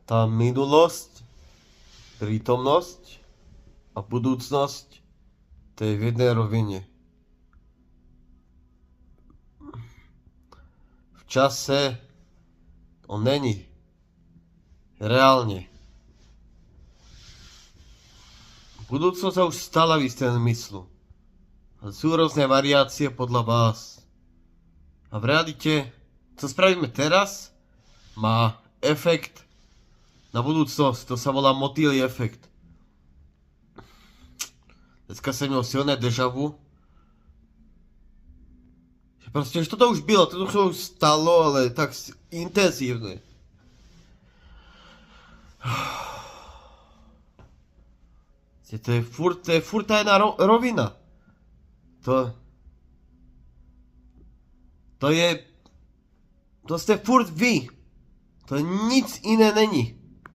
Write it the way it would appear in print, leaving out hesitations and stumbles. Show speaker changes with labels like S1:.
S1: Tá minulosť, prítomnosť a budúcnosť, to je v jednej rovine. V čase on není. Reálne. Budúcnosť sa už stala v istém zmyslu. Ale sú rôzne variácie podľa vás. A v realite, co spravíme teraz, má efekt na budúcnosť. To sa volá motýlí efekt. Dneska som měl silné deja vu. Že proste, že toto už bylo, toto sa už stalo, ale tak intenzívne. To je furt tá jedna rovina. To ste furt vy. To nic iné není.